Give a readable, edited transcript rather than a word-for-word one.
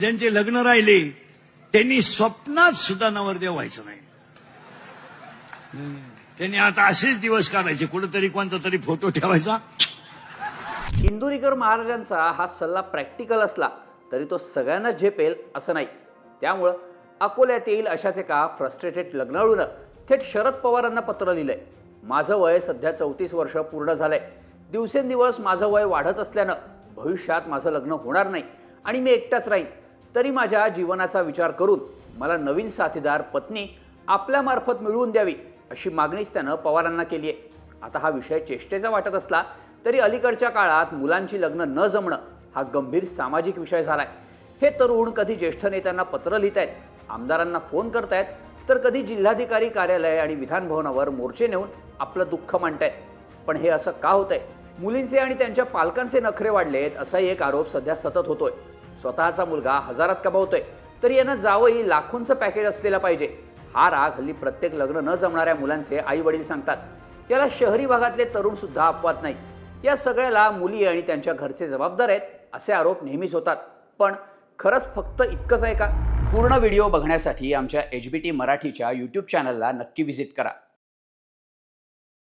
ज्यांचे लग्न राहिले त्यांनी स्वप्नात सुद्धा नवरदेव व्हायचं नाही. त्यांनी आता असेच दिवस काढायचे, कुठेतरी कोणता तरी फोटो ठेवायचा. इंदुरीकर महाराजांचा हा सल्ला प्रॅक्टिकल असला तरी तो सगळ्यांना झेपेल असं नाही. त्यामुळं अकोल्यात येईल अशाच एका फ्रस्ट्रेटेड लग्नाळूनं थेट शरद पवारांना पत्र लिहिलंय. माझं वय सध्या 34 वर्ष पूर्ण झालंय. दिवसेंदिवस माझं वय वाढत असल्यानं भविष्यात माझं लग्न होणार नाही आणि मी एकटाच राहीन. तरी माझ्या जीवनाचा विचार करून मला नवीन साथीदार पत्नी आपल्यामार्फत मिळवून द्यावी अशी मागणीच त्यानं पवारांना केली आहे. आता हा विषय चेष्टेचा वाटत असला तरी अलीकडच्या काळात मुलांची लग्न न जमणं हा गंभीर सामाजिक विषय झालाय. हे तरुण कधी ज्येष्ठ नेत्यांना पत्र लिहितायत, आमदारांना फोन करतायत, तर कधी जिल्हाधिकारी कार्यालय आणि विधानभवनावर मोर्चे नेऊन आपलं दुःख मांडतायत. पण हे असं का होतंय? मुलींचे आणि त्यांच्या पालकांचे नखरे वाढलेत असाही एक आरोप सध्या सतत होतोय. स्वतःचा मुलगा हजारात कमावतोय तरी यांना जावई लाखोंचं पॅकेज असलेला पाहिजे, हा राग हल्ली प्रत्येक लग्न न जमणाऱ्या मुलांचे आई वडील सांगतात. याला शहरी भागातले तरुण सुद्धा अपवाद नाही. या सगळ्याला मुली आणि त्यांच्या घरचे जबाबदार आहेत असे आरोप नेहमीच होतात. पण खरंच फक्त इतकंच आहे का? पूर्ण व्हिडिओ बघण्यासाठी आमच्या HBT मराठीच्या YouTube चॅनलला नक्की व्हिजिट करा.